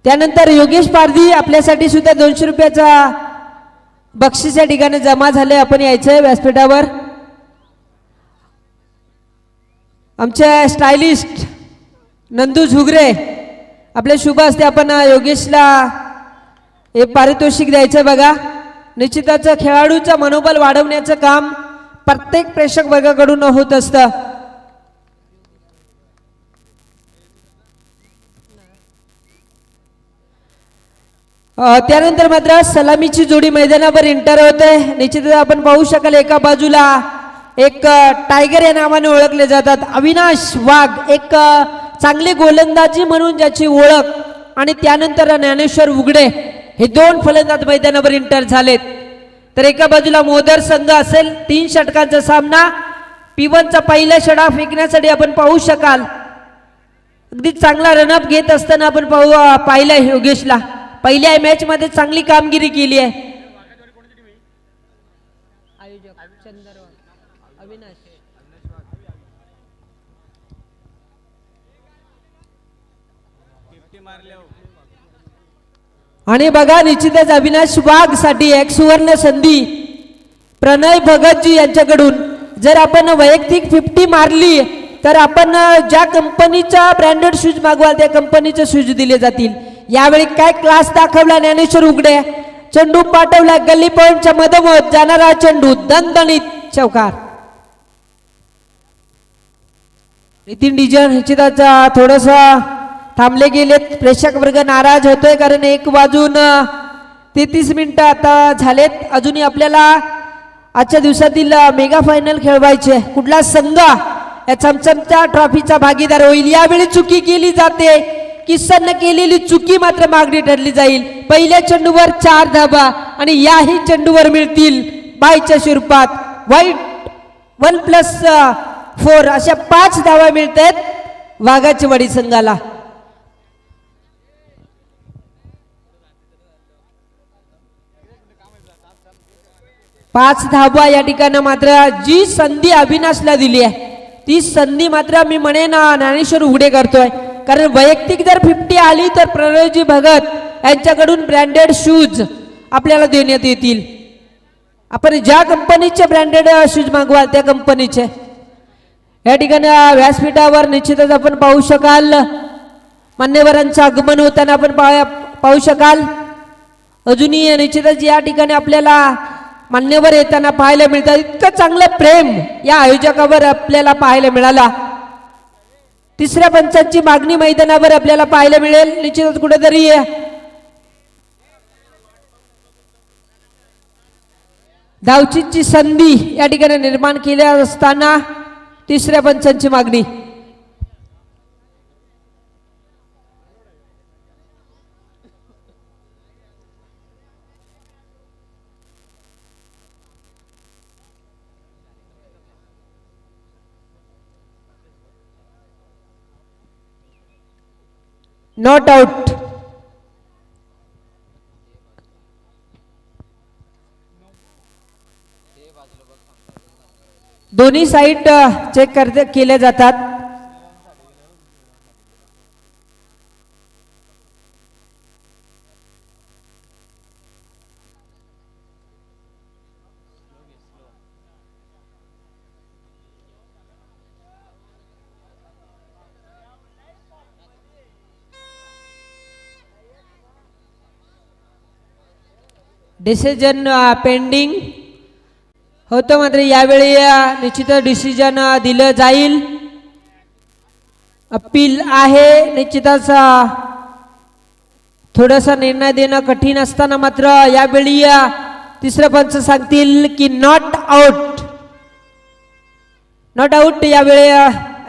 त्यानंतर योगेश पारधी आपल्यासाठी सुद्धा 200 रुपयाचा बक्षीस या ठिकाणी जमा झाले. आपण यायचंय व्यासपीठावर. आमचे स्टायलिस्ट नंदू झुगरे आपल्या शुभ हस्ते आपण योगेशला हे पारितोषिक द्यायचं बघा. निश्चितच खेळाडूचं मनोबल वाढवण्याचं काम प्रत्येक प्रेक्षक वर्गाकडून होत असतं. त्यानंतर मात्र सलामीची जोडी मैदानावर एंटर होते. निश्चितच आपण पाहू शकाल एका बाजूला एक टायगर या नावाने ओळखले जातात अविनाश वाघ, एक चांगली गोलंदाजी म्हणून ज्याची ओळख, आणि त्यानंतर ज्ञानेश्वर उघडे, हे दोन फलंदाज मैदानावर एंटर झालेत. तर एका बाजूला मोदर संघ असेल. 3 षटकांचा सामना. P1चा पहिला षटक फेकण्यासाठी आपण पाहू शकाल अगदी चांगला रनअप घेत असताना आपण पाहिलंय योगेशला. पहिल्या मॅच मध्ये चांगली कामगिरी केली आहे. आणि बघा निश्चितच अविनाश वाघ साठी एक सुवर्ण संधी प्रणय भगतजी यांच्याकडून. जर आपण वैयक्तिक 50 मारली तर आपण ज्या कंपनीचा ब्रँडेड शूज मागवाल त्या कंपनीचे शूज दिले जातील. यावेळी काय क्लास दाखवला ज्ञानेश्वर उघडे. चेंडू पाठवला गल्ली पॉइंटच्या मधोमध जाणारा चेंडू दणदणीत चौकार. नितीन डिजन निश्चितच थोडंसं थांबले गेलेत. प्रेक्षक वर्ग नाराज होतोय कारण 1 वाजून 33 मिनिटं आता झालेत. अजूनही आपल्याला आजच्या दिवसातील मेगा फायनल खेळवायचे. कुठला संघ या चमचमच्या ट्रॉफीचा भागीदार होईल. यावेळी चुकी केली जाते. किसनने केलेली चुकी मात्र मागणी ठरली जाईल. पहिल्या चेंडूवर 4 धाबा आणि याही चेंडूवर मिळतील बायच्या स्वरूपात वाईट 1+4 अशा 5 धावा मिळत आहेत वाघाची वाडी संघाला. पाच धावा या ठिकाणी मात्र जी संधी अविनाशला दिली आहे ती संधी मात्र मी म्हणेन ज्ञानेश्वर उघडे करतोय. कारण वैयक्तिक जर 50 आली तर प्रणयजी भगत यांच्याकडून ब्रँडेड शूज आपल्याला देण्यात येतील. आपण ज्या कंपनीचे ब्रँडेड शूज मागवाल त्या कंपनीचे. या ठिकाणी व्यासपीठावर निश्चितच आपण पाहू शकाल मान्यवरांचं आगमन होताना आपण पाहू शकाल. अजूनही निश्चितच या ठिकाणी आपल्याला मान्यवर येताना पाहायला मिळतात. इतकं चांगलं प्रेम या आयोजकावर आपल्याला पाहायला मिळाला. तिसऱ्या पंचांची मागणी मैदानावर आपल्याला पाहायला मिळेल. निश्चितच कुठेतरी धावचीची संधी या ठिकाणी निर्माण केली असताना तिसऱ्या पंचांची मागणी. Not out. दोन्ही साइड चेक केल्या जातात. डिसिजन पेंडिंग होतं मात्र यावेळी निश्चितच डिसिजन दिलं जाईल. अपील आहे. निश्चितच थोडासा निर्णय देणं कठीण असताना मात्र यावेळी तिसरं पंच सांगतील की नॉट आउट. नॉट आउट यावेळी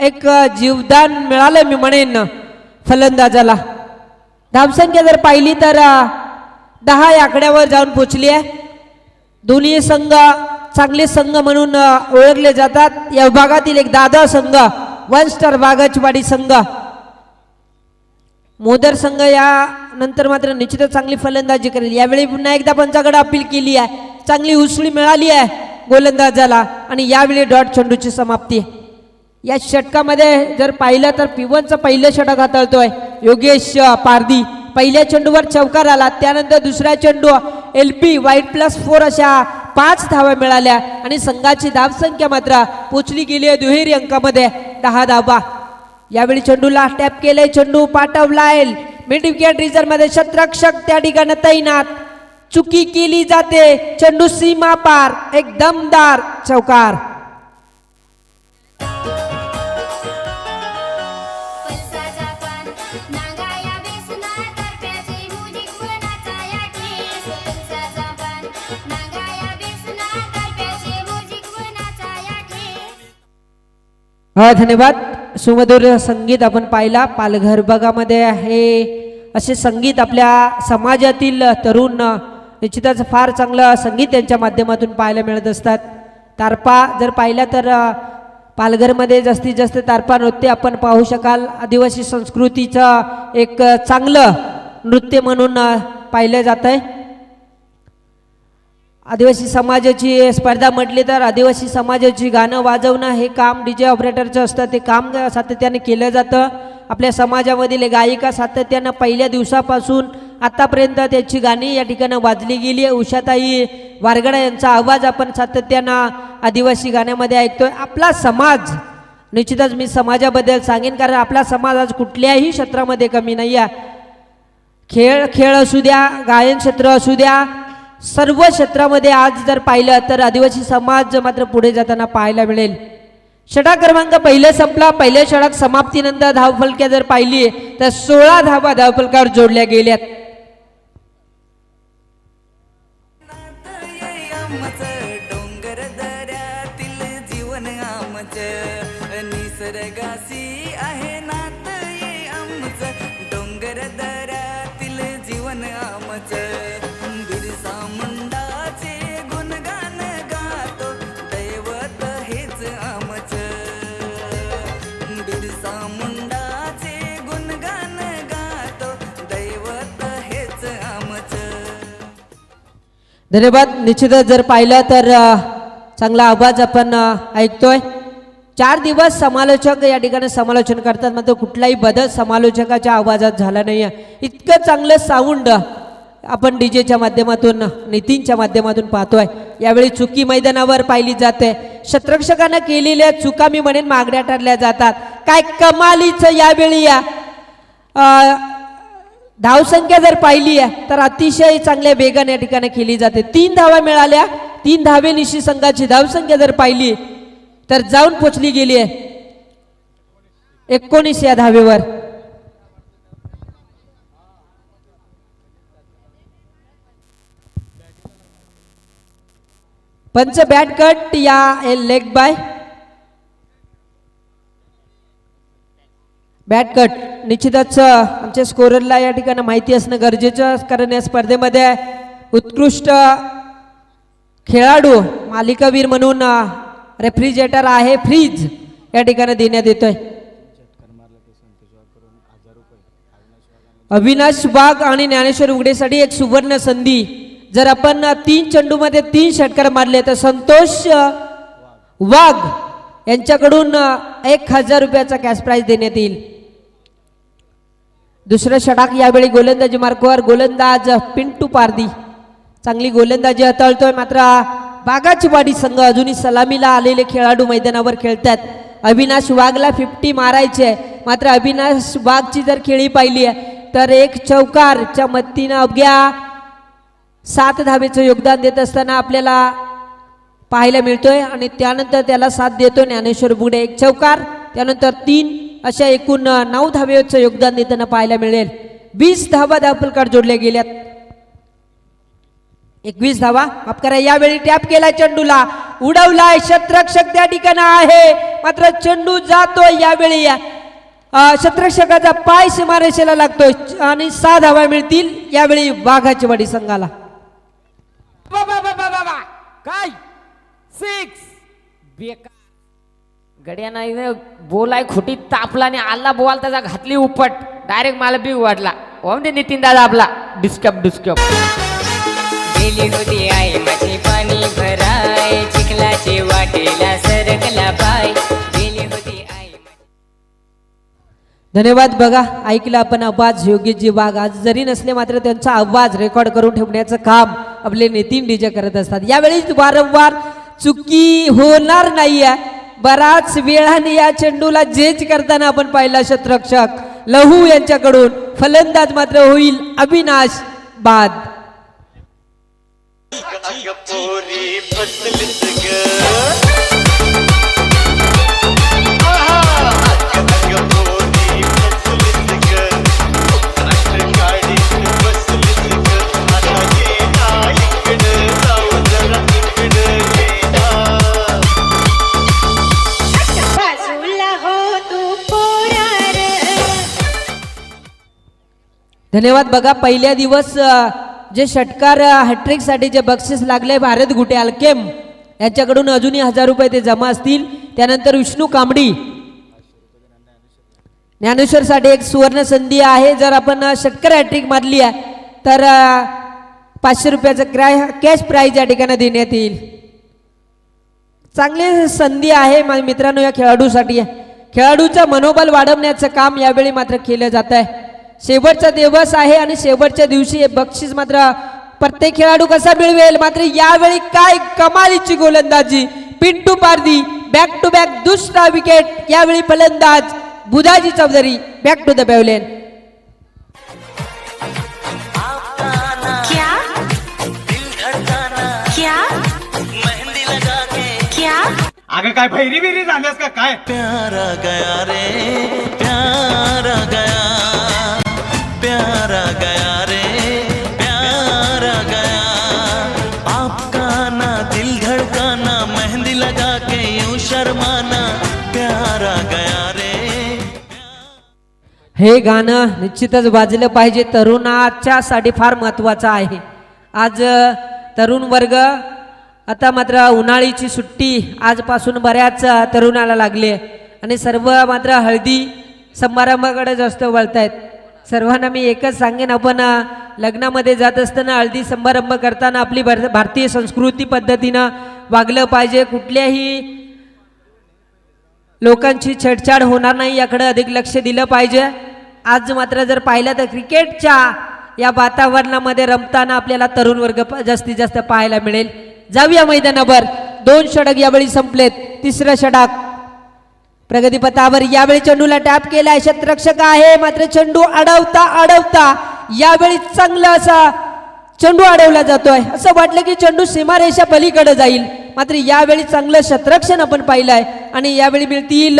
एक जीवदान मिळालं मी म्हणेन फलंदाजाला. धावसंख्या जर पाहिली तर 10 या आकड्यावर जाऊन पोहोचली आहे. दोन्ही संघ चांगले संघ म्हणून ओळखले जातात. या विभागातील एक दादा संघ 1 स्टार वाघाची वाडी संघ. मोदर संघ या नंतर मात्र निश्चितच चांगली फलंदाजी करेल. यावेळी पुन्हा एकदा पंचाकडे अपील केली आहे. चांगली उसळी मिळाली आहे गोलंदाजाला आणि यावेळी डॉट चेंडूची समाप्ती. या षटकामध्ये जर पाहिलं तर P1चं पहिलं षटक हाताळतोय योगेश पारधी. पहिल्या चेंडूवर चौकार आला, त्यानंतर दुसऱ्या चेंडू LP वाईट +4 अशा 5 धावा मिळाल्या आणि संघाची धावसंख्या मात्र पोचली गेली आहे दुहेरी अंकामध्ये 10 धावा. यावेळी चेंडूला टॅप केले, चेंडू पाठवलाय मिड विकेट रिझर्व मध्ये, क्षेत्ररक्षक त्या ठिकाणी तैनात, चुकी केली जाते, चेंडू सीमा पार, एक दमदार चौकार. धन्यवाद. सुमधुर संगीत आपण पाहिला. पालघर भागामध्ये हे असे संगीत आपल्या समाजातील तरुण निश्चितच फार चांगलं संगीत त्यांच्या माध्यमातून पाहायला मिळत असतात. तारपा जर पाहिला तर पालघरमध्ये जास्तीत जास्त तारपा नृत्य आपण पाहू शकाल. आदिवासी संस्कृतीचं एक चांगलं नृत्य म्हणून पाहिलं जात आहे. आदिवासी समाजाची स्पर्धा म्हटली तर आदिवासी समाजाची गाणं वाजवणं हे काम DJ ऑपरेटरचं असतं. ते काम सातत्याने केलं जातं. आपल्या समाजामधील गायिका सातत्यानं पहिल्या दिवसापासून आतापर्यंत त्याची गाणी या ठिकाणी वाजली गेली आहे. उषाताई वारगडा यांचा आवाज आपण सातत्यानं आदिवासी गाण्यामध्ये ऐकतोय. आपला समाज निश्चितच मी समाजाबद्दल सांगेन, कारण आपला समाज आज कुठल्याही क्षेत्रामध्ये कमी नाही आहे. खेळ असू द्या, गायन क्षेत्र असू द्या, सर्व क्षेत्रामध्ये आज जर पाहिलं तर आदिवासी समाज मात्र पुढे जाताना पाहायला मिळेल. षटक क्रमांक पहिले संपला. पहिले षटक समाप्तीनंतर धावफलक्या जर पाहिली तर 16 धावा धावफलकावर जोडल्या गेल्यात. धन्यवाद. निश्चितच जर पाहिलं तर चांगला आवाज आपण ऐकतोय. 4 दिवस समालोचक या ठिकाणी समालोचन करतात, मात्र कुठलाही बदल समालोचकाच्या आवाजात झाला नाही आहे. इतकं चांगलं साऊंड आपण DJच्या माध्यमातून, नितीनच्या माध्यमातून पाहतोय. यावेळी चुकी मैदानावर पाहिली जाते. क्षेत्ररक्षकांना केलेल्या चुका मी म्हणेन मागण्या ठरल्या जातात. काय कमालीचं यावेळी धावसंख्या जर पाहिली आहे तर अतिशय चांगल्या वेगाने या ठिकाणी केली जाते. 3 धावा मिळाल्या. 3 धावेनिशी संघाची धावसंख्या जर पाहिली तर जाऊन पोचली गेली आहे 19 या धावेवर. पंच बॅट कट या लेग बाय बॅट कट. निश्चितच आमच्या स्कोररला या ठिकाणी माहिती असणं गरजेचं, कारण या स्पर्धेमध्ये उत्कृष्ट खेळाडू मालिकावीर म्हणून रेफ्रिजरेटर आहे, फ्रीज या ठिकाणी देण्यात येतोय. अविनाश वाघ आणि ज्ञानेश्वर उघडेसाठी एक सुवर्ण संधी. जर आपण 3 चेंडूमध्ये 3 षटकार मारले तर संतोष वाघ यांच्याकडून 1000 रुपयाचा कॅश प्राइज देण्यात येईल. दुसरं षटक यावेळी गोलंदाजी मार्कवर गोलंदाज पिंटू पारदी चांगली गोलंदाजी हाताळतोय. मात्र बागाची वाडी संघ अजूनही सलामीला आलेले खेळाडू मैदानावर खेळतात. अविनाश वाघला 50 मारायचे, मात्र अविनाश वाघची जर खेळी पाहिली तर एक चौकारच्या मदतीनं अवघ्या 7 धावेचं योगदान देत असताना आपल्याला पाहायला मिळतोय. आणि त्यानंतर त्याला साथ देतो ज्ञानेश्वर बुडे, एक चौकार, त्यानंतर 3 अशा एकूण 9 धावेचं योगदान देताना पाहायला मिळेल. 20 धावा धावफलकावर जोडल्या गेल्यात. 21 धावा माफ करा. यावेळी टॅप केला, चेंडूला उडवलाय, क्षेत्ररक्षक त्या ठिकाणी आहे, मात्र चेंडू जातोय. यावेळी क्षेत्ररक्षकाचा पाय सीमारेषेला लागतोय आणि 6 धावा मिळतील यावेळी वाघाची वाडी संघाला. काय 6 बेकार गड्या नाही बोलाय खोटी तापला आणि आला बोल त्याचा घातली उपट, डायरेक्ट मला बी वाटला. म्हणजे नितीन दादा आपला डिस्कप गेली होती आई माझी पाणी भराय, चिखलाचे वाटेला सरकला पाय, गेली होती आई. धन्यवाद. बघा ऐकलं आपण आवाज योगेशजी वाघ. आज जरी नसले मात्र त्यांचा आवाज रेकॉर्ड करून ठेवण्याचं काम आपले नितीन डीजे करत असतात. यावेळी वारंवार चुकी होणार नाहीये. बराच वेळाने या चेंडूला जेज करताना आपण पाहिला क्षेत्ररक्षक लहू यांच्याकडून. फलंदाज मात्र होईल अविनाश बाद. धन्यवाद. बघा पहिल्या दिवस जे षटकार हॅट्रिक साठी जे बक्षीस लागले भारत गुटे अल्केम यांच्याकडून अजूनही 1000 रुपये ते जमा असतील. त्यानंतर विष्णू कांबडी ज्ञानेश्वर साठी एक सुवर्ण संधी आहे. जर आपण षटकार हॅट्रिक मारली आहे तर 500 रुपयाचं कॅश प्राइज या ठिकाणी देण्यात येईल. चांगली संधी आहे मित्रांनो या खेळाडूसाठी. खेळाडूचं मनोबल वाढवण्याचं काम यावेळी मात्र केलं जात आहे. शेवटचा दिवस आहे आणि शेवटच्या दिवशी हे बक्षीस मात्र प्रत्येक खेळाडू कसा मिळवेल. मात्र यावेळी काय कमालीची गोलंदाजी. Pintu Pardi back to back दुसरा विकेट. यावेळी फलंदाज Budhaji Chaudhari back to the pavilion. अगं काय भैरी बिरी झाल्यास का काय. प्यारा गया रे प्यारा गया प्यारा गया रे प्यारा गया आपका ना दिल धड़काना मेहंदी लगा के यूं शर्माना प्यारा गया रे. हे गाणं निश्चितच वाजलं पाहिजे. तरुणाच्या साठी फार महत्वाचं आहे. आज तरुण वर्ग आता मात्र उन्हाळीची सुट्टी आजपासून बऱ्याच तरुणाला लागली आहे आणि सर्व मात्र हळदी समारंभाकडे जास्त वळतायत. सर्वांना मी एकच सांगेन, आपण लग्नामध्ये जात असताना हळदी समारंभ करताना आपली भारतीय संस्कृती पद्धतीनं वागलं पाहिजे. कुठल्याही लोकांची छेडछाड होणार नाही याकडे अधिक लक्ष दिलं पाहिजे. आज मात्र जर पाहिलं तर क्रिकेटच्या या वातावरणामध्ये रमताना आपल्याला तरुण वर्ग जास्तीत जास्त पाहायला मिळेल. जाऊया मैदानावर. 2 षटक यावेळी संपलेत. तिसरं षटक प्रगतीपथावर. यावेळी चेंडूला टॅप केलाय. क्षेत्ररक्षक आहे मात्र चेंडू अडवता यावेळी चांगला असा चेंडू अडवला जातोय. असं वाटलं की चेंडू सीमारेषा पलीकडे जाईल मात्र यावेळी चांगलं क्षेत्ररक्षण आपण पाहिलंय आणि यावेळी मिळतील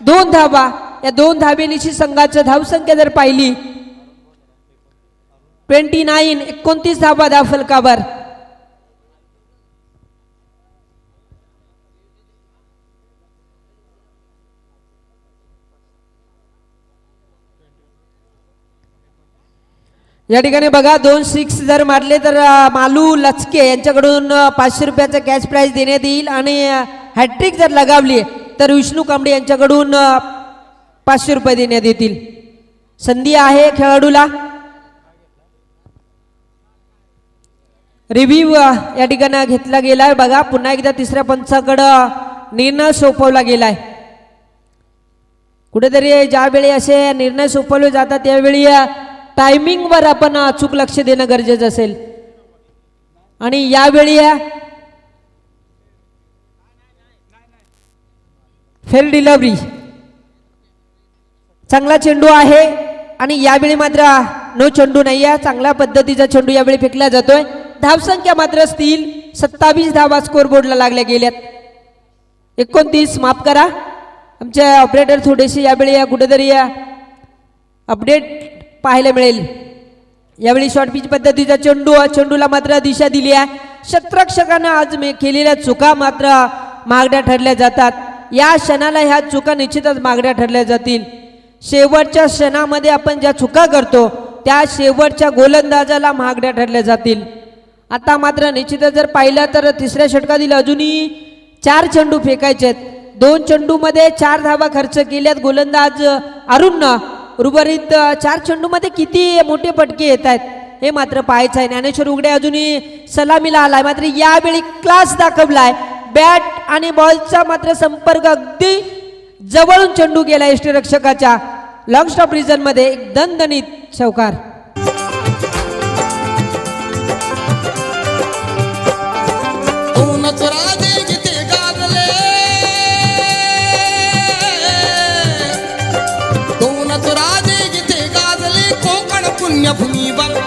2 धावा. या 2 धाबेनिशी संघाचं धावसंख्या जर पाहिली 29 धावा धाव फलकावर. या ठिकाणी बघा 2 सिक्स जर मारले तर मालू लचके यांच्याकडून 500 रुपयाचा कॅश प्राइज देण्यात येईल आणि हॅट्रिक जर लगावली तर विष्णू कांबळे यांच्याकडून 500 रुपये देण्यात येतील. संधी आहे खेळाडूला. रिव्ह्यू या ठिकाणी घेतला गेलाय. बघा पुन्हा एकदा तिसऱ्या पंचाकडं निर्णय सोपवला गेलाय. कुठेतरी ज्यावेळी असे निर्णय सोपवले जातात त्यावेळी टायमिंगवर आपण अचूक लक्ष देणं गरजेचं असेल आणि यावेळी फेल डिलिव्हरी. चांगला चेंडू आहे आणि यावेळी मात्र नो चेंडू नाही आहे. चांगल्या पद्धतीचा चेंडू यावेळी फेकला जातोय. धावसंख्या मात्र असतील 27 धावा स्कोर बोर्डला लागल्या गेल्यात. 29 माफ करा. आमचे ऑपरेटर थोडेसे यावेळी कुठेतरी अपडेट पाहायला मिळेल. यावेळी शॉर्ट पिच पद्धतीचा चेंडूला मात्र दिशा दिली आहे. क्षेत्ररक्षकांना आज केलेल्या चुका मात्र महागड्या ठरल्या जातात. या क्षणाला ह्या चुका निश्चितच महागड्या ठरल्या जातील. शेवटच्या क्षणामध्ये आपण ज्या चुका करतो त्या शेवटच्या गोलंदाजाला महागड्या ठरल्या जातील. आता मात्र निश्चितच जर पाहिलं तर तिसऱ्या षटकातील अजूनही 4 चेंडू फेकायचे आहेत. 2 चेंडूमध्ये 4 धावा खर्च केल्यात गोलंदाज अरुणनं. उर्वरित 4 चेंडूमध्ये किती मोठे फटके येत आहेत हे मात्र पाहायचं आहे. ज्ञानेश्वर उघडे अजूनही सलामीला आलाय मात्र यावेळी क्लास दाखवलाय. बॅट आणि बॉलचा मात्र संपर्क अगदी जवळून चेंडू गेला यष्टीरक्षकाच्या लॉंग स्टॉप रिजन मध्ये एक दणदणीत चौकार. दोनच राजे जिथे गाजले, दोनच राजे जिथे गाजले कोकण पुण्यभूमीवर,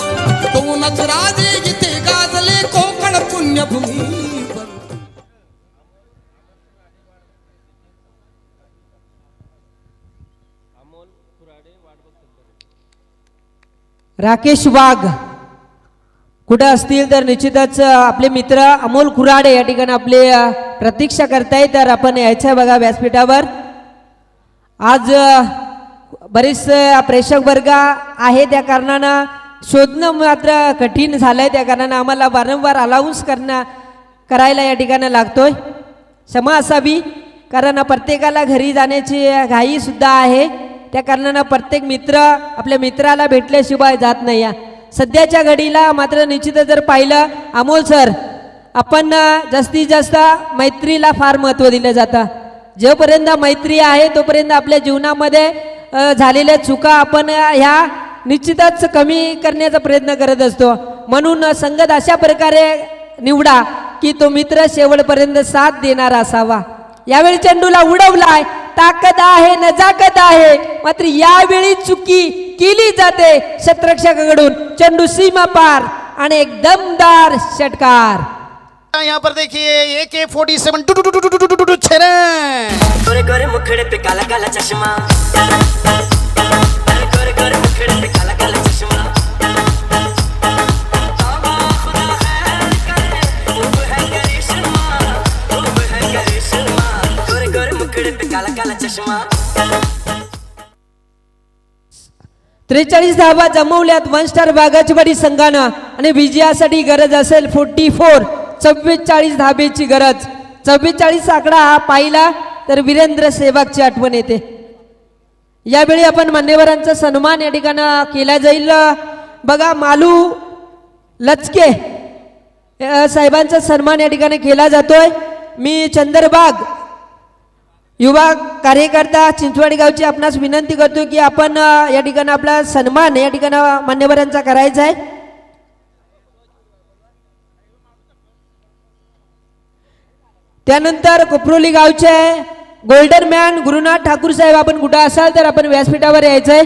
दोनच राजे जिथे गाजले कोकण पुण्यभूमीवर. राकेश वाघ कुठं असतील तर निश्चितच आपले मित्र अमोल कुराडे या ठिकाणी आपले प्रतीक्षा करताय, तर आपण यायचं आहे बघा व्यासपीठावर. आज बरेच प्रेक्षक वर्ग आहे, त्या कारणानं शोधणं मात्र कठीण झालंय, त्या कारणानं आम्हाला वारंवार अलाउन्स करायला या ठिकाणी लागतोय. क्षमा असावी, कारण प्रत्येकाला घरी जाण्याची घाई सुद्धा आहे, त्या कारणानं प्रत्येक मित्र आपल्या मित्राला भेटल्याशिवाय जात नाही. सध्याच्या घडीला मात्र निश्चितच जर पाहिलं अमोल सर, आपण जास्तीत जास्त मैत्रीला फार महत्त्व दिलं जातं. जोपर्यंत मैत्री आहे तोपर्यंत आपल्या जीवनामध्ये झालेल्या चुका आपण ह्या निश्चितच कमी करण्याचा प्रयत्न करत असतो. म्हणून संगत अशा प्रकारे निवडा की तो मित्र शेवटपर्यंत साथ देणारा असावा. यावेळी चेंडूला उडवलाय, ताकद आहे, नजाकत आहे, मात्र यावेळी चुकी केली जाते क्षेत्ररक्षकाकडून. चेंडू सीमा पार आणि एक दमदार षटकार. यहाँ पर देखिए AK-47 छेरे. गोरे गोरे मुखड़े पे काला काला चश्मा, गोरे गोरे मुखड़े पे काला काला चश्मा, खुदा है करे, खूब है करिश्मा, खूब है करिश्मा, गोरे गोरे मुखड़े पे काला काला चश्मा. 43 धावा जमवल्यात वन स्टार बागाचीवाडी संघानं आणि विजयासाठी गरज असेल 44 धाबेची गरज. 44 आकडा हा पाहिला तर वीरेंद्र सेवागची आठवण येते. यावेळी आपण मान्यवरांचा सन्मान या ठिकाणी केला जाईल. बघा मालू लचके साहेबांचा सन्मान या ठिकाणी केला जातोय. मी चंदरबाग युवा कार्यकर्ता चिंचवाडी गावची आपणास विनंती करतो की आपण या ठिकाणी आपला सन्मान या ठिकाणी मान्यवरांचा करायचा आहे. त्यानंतर कोपरोली गावचे गोल्डन मॅन गुरुनाथ ठाकूर साहेब, आपण कुठं असाल तर आपण व्यासपीठावर यायचंय.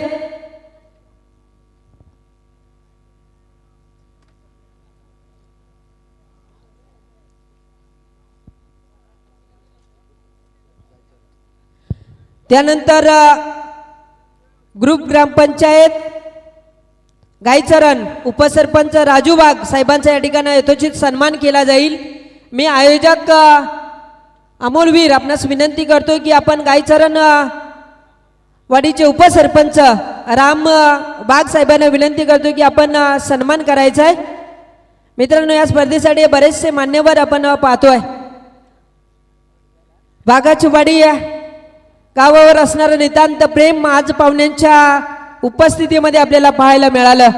त्यानंतर ग्रुप ग्रामपंचायत गायचरण उपसरपंच राजू वाघ साहेबांचा या ठिकाणी यथोचित सन्मान केला जाईल. मी आयोजक अमोलवीर आपणास विनंती करतो की आपण गायचरण वाडीचे उपसरपंच राम वाघ साहेबांना विनंती करतो की आपण सन्मान करायचा आहे. मित्रांनो, या स्पर्धेसाठी बरेचसे मान्यवर आपण पाहतोय. वाघाची वाडी गावावर असणारं नितांत प्रेम आज पाहुण्यांच्या उपस्थितीमध्ये आपल्याला पाहायला मिळालं.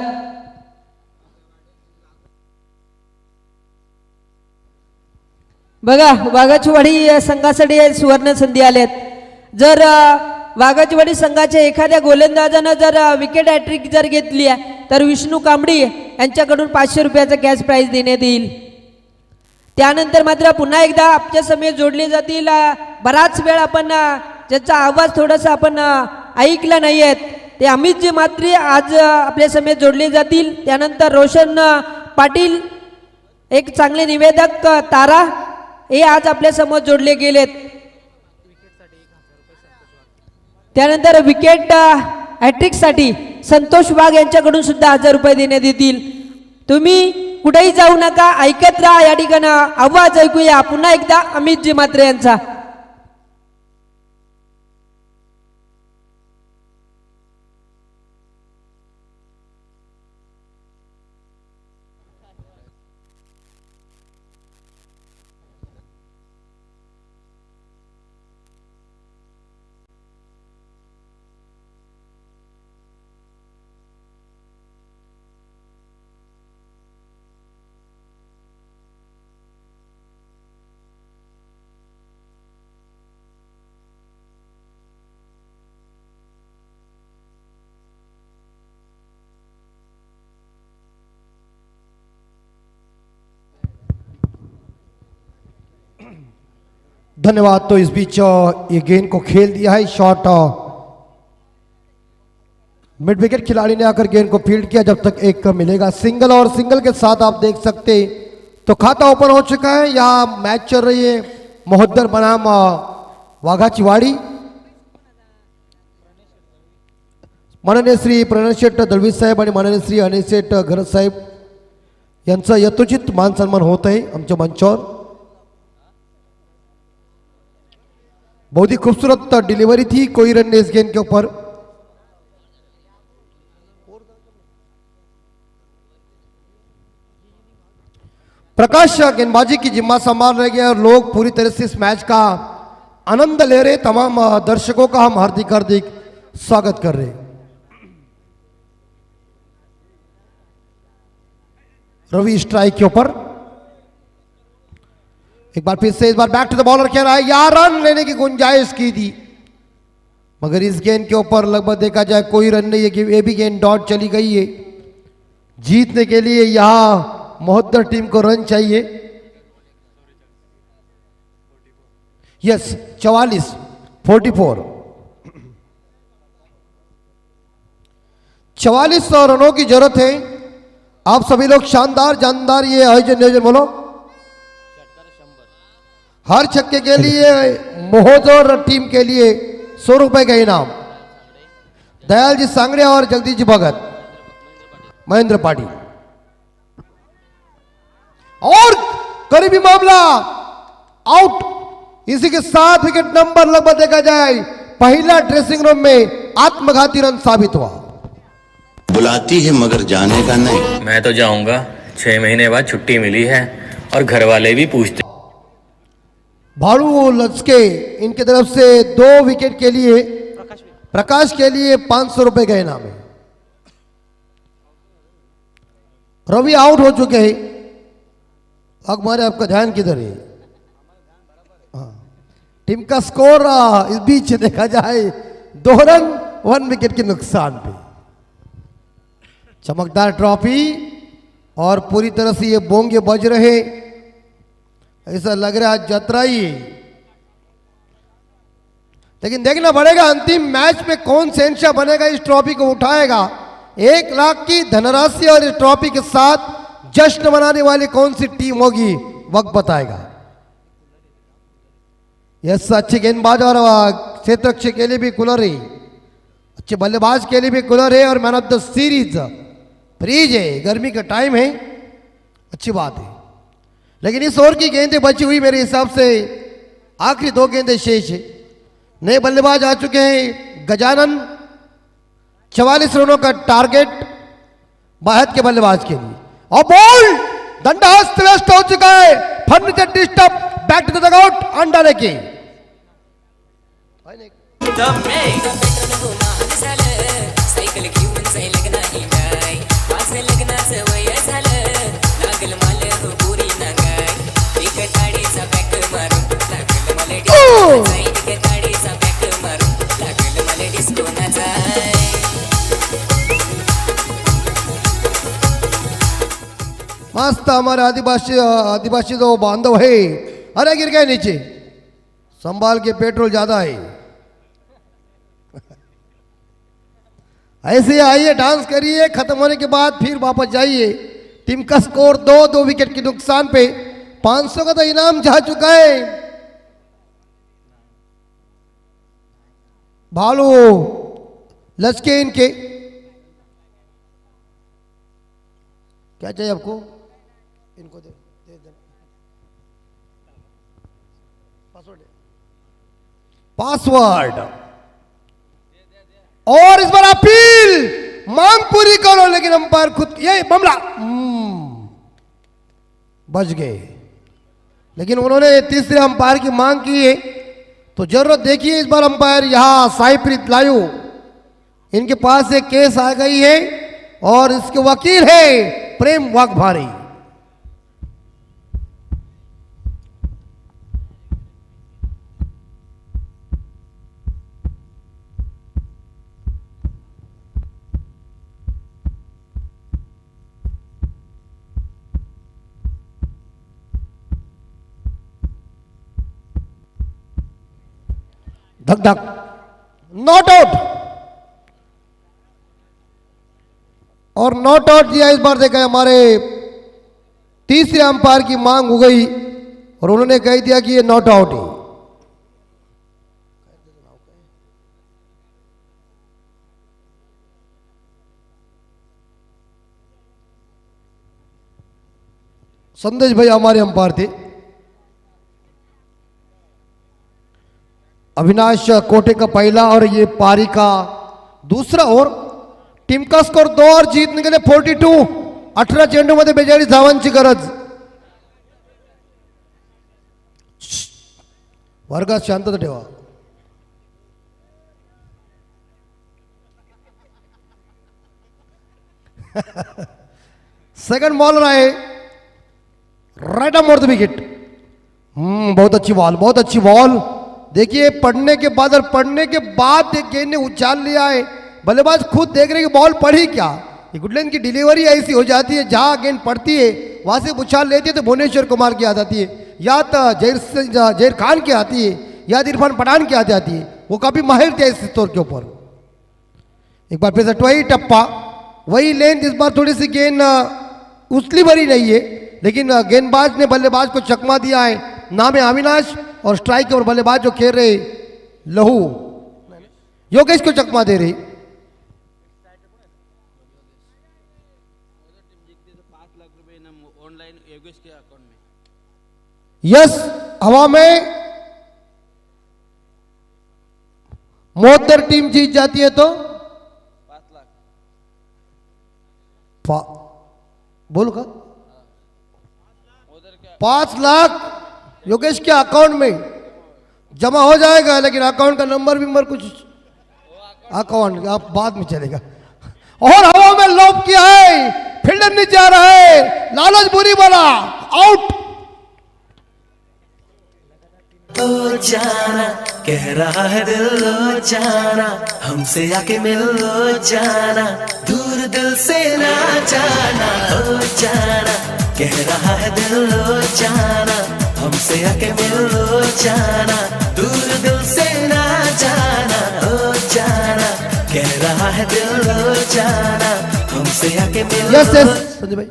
बघा, वाघाचीवाडी संघासाठी सुवर्ण संधी आल्यात. जर वाघाचीवाडी संघाच्या एखाद्या गोलंदाजानं जर विकेट हॅट्रिक जर घेतली तर विष्णू कांबडी यांच्याकडून 500 रुपयाचा कॅश प्राइज देण्यात येईल. त्यानंतर मात्र पुन्हा एकदा आपल्या समेत जोडले जातील. बराच वेळ आपण ज्याचा आवाज थोडासा आपण ऐकला नाही आहेत ते अमितजी मात्रे आज आपल्या समेत जोडले जातील. त्यानंतर रोशन पाटील, एक चांगले निवेदक तारा, हे आज आपल्या समोर जोडले गेलेत. त्यानंतर विकेट हॅट्रिकसाठी संतोष वाघ यांच्याकडून सुद्धा 1000 रुपये देण्यात येतील. तुम्ही कुठेही जाऊ नका, ऐकत राहा. या ठिकाणी आवाज ऐकूया पुन्हा एकदा अमितजी मात्रे यांचा. धन्यवाद। तो इस बीच ये गेंद को खेल दिया है, शॉट मिड विकेट खिलाड़ी ने आकर गेंद को फील्ड किया। जब तक एक मिलेगा सिंगल, और सिंगल के साथ आप देख सकते तो खाता ओपन हो चुका है। यहाँ मैच चल रही है मोहद्दर बनाम वाघाची वाडी। माननीय श्री प्रणय शेठ दळवी साहेब आणि माननीय श्री अनिल शेठ घरत साहेब यांचं यथोचित मान सन्मान होत आहे आमच्या मंचावर। बहुत ही खूबसूरत डिलीवरी थी, कोई रन इस गेंद के ऊपर। प्रकाश गेंदबाजी की जिम्मा संभाल रहे गए और लोग पूरी तरह से इस मैच का आनंद ले रहे। तमाम दर्शकों का हम हार्दिक हार्दिक स्वागत कर रहे हैं। रवि स्ट्राइक के ऊपर, एक बार फिर से इस बार बैक टू द बॉलर कह रहा है, यार रन लेने की गुंजाइश की थी, मगर इस गेंद के ऊपर लगभग देखा जाए कोई रन नहीं है कि ये भी गेंद डॉट चली गई है। जीतने के लिए यहां मोहद्दर टीम को रन चाहिए। यस 44 रनों की जरूरत है। आप सभी लोग शानदार जानदार ये आयोजन नियोजन बोलो। हर छक्के के लिए मोहद्दर टीम के लिए 100 रुपए का इनाम। दयाल जी सांगड़े और जगदीश जी भगत, महेंद्र पाटिल। और करीबी मामला आउट। इसी के साथ विकेट नंबर लगभग देखा जाए पहला ड्रेसिंग रूम में आत्मघाती रन साबित हुआ। बुलाती है मगर जाने का नहीं। मैं तो जाऊंगा, 6 महीने बाद छुट्टी मिली है और घर वाले भी पूछते। भालू लचके इनकी तरफ से 2 विकेट के लिए, प्रकाश के लिए 500 रुपए का इनाम है। रवि आउट हो चुके हैं। अकबर आपका ध्यान किधर है? टीम का स्कोर इस बीच देखा जाए 2 रन 1 विकेट के नुकसान पे। चमकदार ट्रॉफी और पूरी तरह से ये बोंगे बज रहे, ऐसा लग रहा है जतरा ही है। लेकिन देखना पड़ेगा अंतिम मैच में कौन शहंशाह बनेगा, इस ट्रॉफी को उठाएगा। 1 लाख की धनराशि और इस ट्रॉफी के साथ जश्न मनाने वाली कौन सी टीम होगी, वक्त बताएगा। यस अच्छे गेंदबाज और क्षेत्ररक्षक के लिए भी कूलर है, अच्छे बल्लेबाज के लिए भी कूलर है और man of the series fridge है। गर्मी का टाइम है, अच्छी बात है। लेकिन इस ओवर की गेंदें बची हुई मेरे हिसाब से आखिरी 2 गेंदें शेष है। नए बल्लेबाज आ चुके हैं। गजानन 44 रनों का टारगेट बाहर के बल्लेबाज के लिए, और बॉल दंडास्त वेस्ट हो चुका है। Furniture disturb, back to the dugout, अंडा लेके सायकल घेऊन जाईल लग्नाही गाय, माझं लग्नाचं वय झालं, लागल मला हो पुरी ना गाय, एक ताडीचा बॅक मारून लागल मला डिस्को ना जाय, एक ताडीचा बॅक मारून लागल मला डिस्को ना जाय। मस्त हमारे आदिवासी जो बांधव है, अरे गिर गए नीचे, संभाल के, पेट्रोल ज्यादा है। ऐसे आइए, डांस करिए, खत्म होने के बाद फिर वापस जाइए। टीम का स्कोर 2 विकेट के नुकसान पे 500 का तो इनाम जा चुका है। भालू लचके इनके, क्या चाहिए आपको? इनको दे दे पासवर्ड। और इस बार अपील, मांग पूरी करो, लेकिन अंपायर खुद ये मामला बच गए। लेकिन उन्होंने तीसरे अंपायर की मांग की है, तो जरूरत देखिए इस बार अंपायर यहां साईप्रीत लायू, इनके पास एक केस आ गई है और इसके वकील है प्रेम वाघभारी। धक धक, नॉट आउट। और नॉट आउट दिया इस बार देखा हमारे तीसरे अंपायर की मांग हो गई और उन्होंने कह दिया कि ये नॉट आउट है। संदेश भाई हमारे अंपायर थे। अविनाश कोटे का पहला और ये पारी का दूसरा ओव्हर। टीम का स्कोर 2 और जीतने के लिए 42। 18 चेंडूमध्ये 42 धावांची गरज। वर्गात शांतता ठेवा। सेकंड बॉलर आहे राइट ऑफ द विकेट। बहुत अच्छी बॉल, बहुत अच्छी बॉल। देखिए पढ़ने के बाद और पढ़ने के बाद गेंद ने उछाल लिया है। बल्लेबाज खुद देख रहे कि बॉल पड़ी क्या। ये गुडलैंड की डिलीवरी ऐसी हो जाती है जहां गेंद पड़ती है वहां से उछाल लेती है तो भुवनेश्वर कुमार की आ जाती है, या तो जहीर खान की आती है, या इरफान पठान की आ जाती है। वो काफी माहिर थे इस स्कोर के ऊपर। एक बार फिर से वही टप्पा, वही लेंथ। इस बार थोड़ी सी गेंद उछली भरी नहीं है, लेकिन गेंदबाज ने बल्लेबाज को चकमा दिया है। नाम है अविनाश और स्ट्राइक और बल्लेबाज जो खेल रहे लहू योगेश को चकमा दे रही। यस, हवा में मोहत्तर टीम जीत जाती है तो 5 लाख बोलो का 5 लाख योगेश के अकाउंट में जमा हो जाएगा, लेकिन अकाउंट का नंबर कुछ अकाउंट आप बाद में चलेगा। और हवा में लॉब किया है, फील्डर नीचे आ रहा है, लालच बुरी वाला आउट। ओ जाना कह रहा है दिल, लो जाना हमसे आके मिल, लो जाना दूर दिल से ना जाना। ओ जाना कह रहा है दिल, लो जाना हमसे आके मिल, लो जाना दूर दिल से ना जाना। ओ जाना कह रहा है दिल, लो जाना हमसे आके मिल। यस संजय भाई।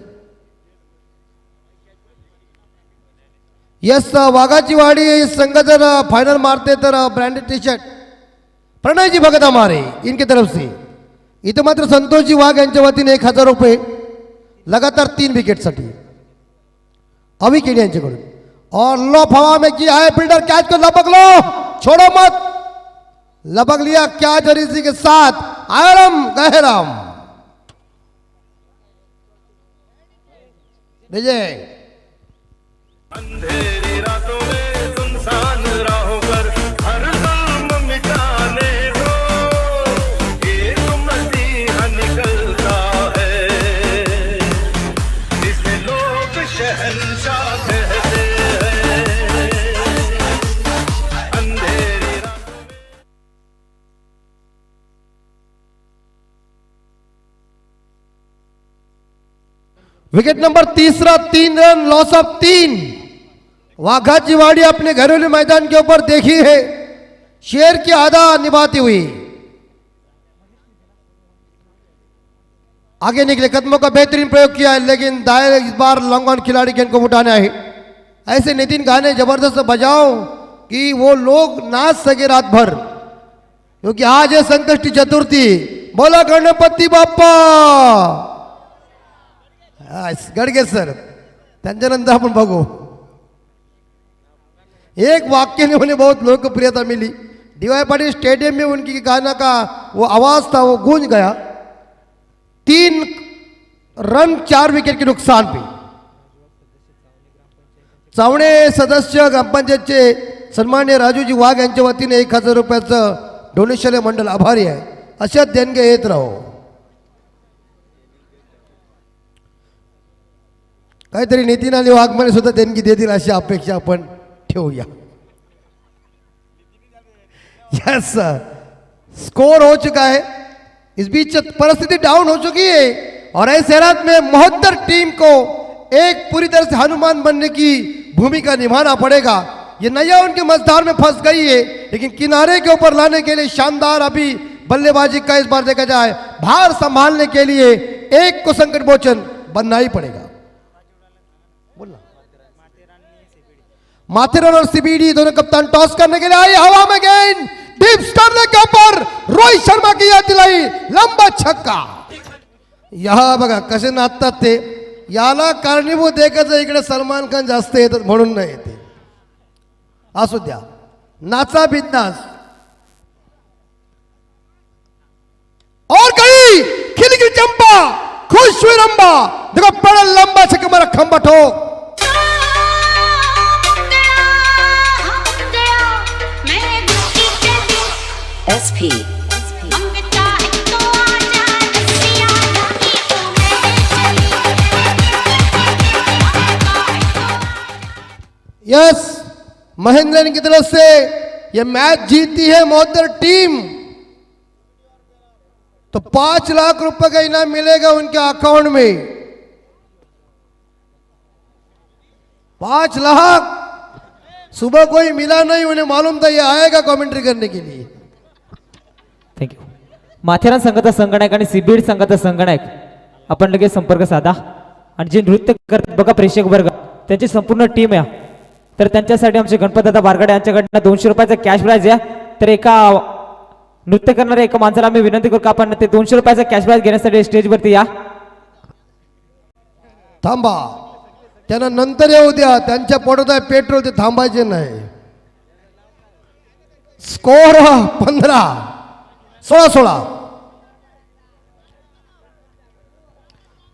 यस, वाघाची वाडी संघ जर फायनल मारते तर branded T shirt Pranayji Bhagat हमारे इनकी तरफ से। इथं मात्र संतोषजी वाघ यांच्या वतीने 1000 रुपये लगातार 3 विकेटसाठी अभी केली यांच्याकडून। और लॉफ हवा में किया है, फील्डर कैच को लपक लो, छोड़ो मत। लपक लिया कैच और इसी के साथ आराम गहराम विजय। अंधेरी रातों में सुनसान राहों पर हर जुल्म मिटाने को ये तो मसीहा निकलता है, जिसे लोग शहंशाह कहते हैं। अंधेरी रातों में विकेट नंबर तीसरा, 3 रन, लॉस ऑफ 3। वाघाची वाड़ी अपने घरेलू मैदान के ऊपर देखी है शेर की आधा निभाती हुई। आगे निकले, कदमों का बेहतरीन प्रयोग किया है, लेकिन दायर इस बार लॉन्ग ऑन खिलाड़ी गेंद को उठाना है। ऐसे नितिन गाने जबरदस्त बजाओ कि वो लोग नाच सके रात भर, क्योंकि आज है संकष्टी चतुर्थी। बोला गणपति बाप्पा। गडगे सर, त्यांच्यानंतर आपण बघू। एक वाक्य ने उन्हें बहुत लोकप्रियता मिली। डीवाई पाटिल स्टेडियम में उनकी गाना का वो आवाज था, वो गूंज गया। 3 रन 4 विकेट के नुकसान पे चावणे सदस्य ग्रामपंचायतचे सन्मान्य राजूजी वाघ यांच्या वतीने 1000 रुपयाचं डोनेशन मंडळ आभारी आहे। अशा देणगे येत राहो। काहीतरी नितीन आणि वाघमारे सुद्धा देणगी देतील अशी अपेक्षा आपण ठेवूया। यस, स्कोर हो चुका है। इस बीच परिस्थिति डाउन हो चुकी है और ऐसे हालात में 72 टीम को एक पूरी तरह से हनुमान बनने की भूमिका निभाना पड़ेगा। ये नैया उनके मझधार में फंस गई है, लेकिन किनारे के ऊपर लाने के लिए शानदार अभी बल्लेबाजी का इस बार देखा जाए, भार संभालने के लिए एक को संकट मोचन बनना ही पड़ेगा। बोलना माथेरान और सीबीडी दोनों कप्तान टॉस करने के लिए आए, हवा में गेंद डीप स्टंप के ऊपर रोहित शर्मा की याद दिलाई, लंबा छक्का। यहा बघा कसे नाचतात ते, याला कारणीभूत एकच आहे, इकडे सलमान खान जास्त येतात म्हणून नाही येते, असू द्या, नाचा बिंदास। और कहीं खिलगी चंपा, खुश हुई रंबा, देखो बड़ा लंबा छक्का मारा, खंबा ठोक। SP यस, महेंद्रन की तरफ से ये मैच जीती है मोहतर टीम, तो 5 लाख रुपए का इनाम मिलेगा उनके अकाउंट में। 5 लाख सुबह कोई मिला नहीं, उन्हें मालूम था ये आएगा कमेंट्री करने के लिए। थँक्यू। माथेरान संघाचा संगणक आणि सीबीडी संघाचा संगणक आपण लगेच संपर्क साधा, आणि जे नृत्य करतात बघा प्रेक्षक वर्ग, त्यांची संपूर्ण टीम आहे, तर त्यांच्यासाठी आमचे गणपतदादा बारगडे यांच्याकडनं 200 रुपयाचा कॅश प्राइज आहे। तर एका नृत्य करणाऱ्या एका माणसाला आम्ही विनंती करू का आपण ते 200 रुपयाचा कॅश प्राइज घेण्यासाठी स्टेजवरती या। थांबा, त्यांना नंतर येऊ द्या, त्यांच्या पोटात आहे पेट्रोल, ते थांबायचे नाही। स्कोर 15, 16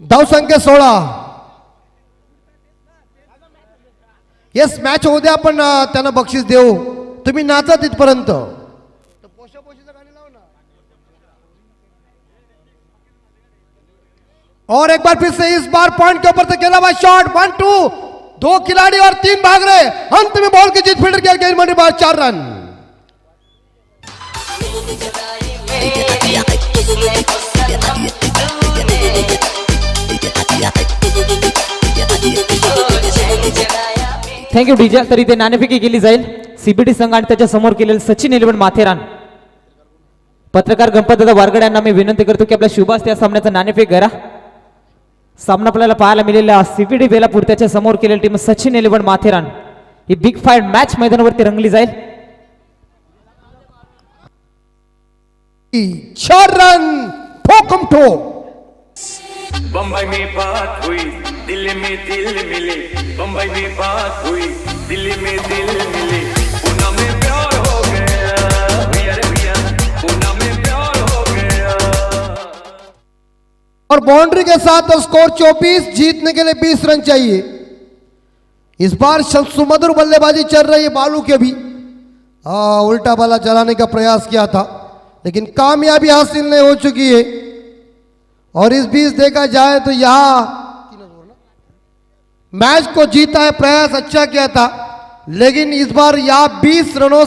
धाव संख्या 16। येस, मॅच होऊ द्या, आपण त्यांना बक्षीस देऊ, तुम्ही नाचा तिथपर्यंत। और एक बार फिर से इस बार पॉइंट के ऊपर से खेला हुआ शॉट, 1-2, 2 खिलाड़ी और 3 भाग रहे, अंत में बॉल की जीत फील्डर की गेंद मारने बाद 4 रन। Thank you DJ. तर इथे नाणेफेकी केली जाईल, सीबीडी संघ आणि त्याच्या समोर केलेले सचिन इलेवन माथेरान। पत्रकार गणपतदादा बारगडे यांना मी विनंती करतो की आपल्या शुभास या सामन्याचा नाणेफेक करा। सामना आपल्याला पाहायला मिळालेला सीबीडी बेलापूर त्याच्या समोर केलेली टीम सचिन इलेवन माथेरान, ही बिग फाईट मॅच मैदानावरती रंगली जाईल। 4 रन ठोकम ठोक। बम्बई में बात हुई, दिल्ली में दिल मिले, बम्बई में बात हुई, दिल्ली में दिल मिले, पूना में प्यार हो गया, भैया रे भैया, पूना में प्यार हो गया। और बाउंड्री के साथ स्कोर 24, जीतने के लिए 20 रन चाहिए। इस बार सुमधुर बल्लेबाजी चल रही है बालू के भी, उल्टा बल्ला चलाने का प्रयास किया था, लेकिन कामयाबी हासिल नहीं हो चुकी है। और इस बीच देखा जाए तो यहां मैच को जीता है, प्रयास अच्छा किया था, लेकिन इस बार यहां 20 रनों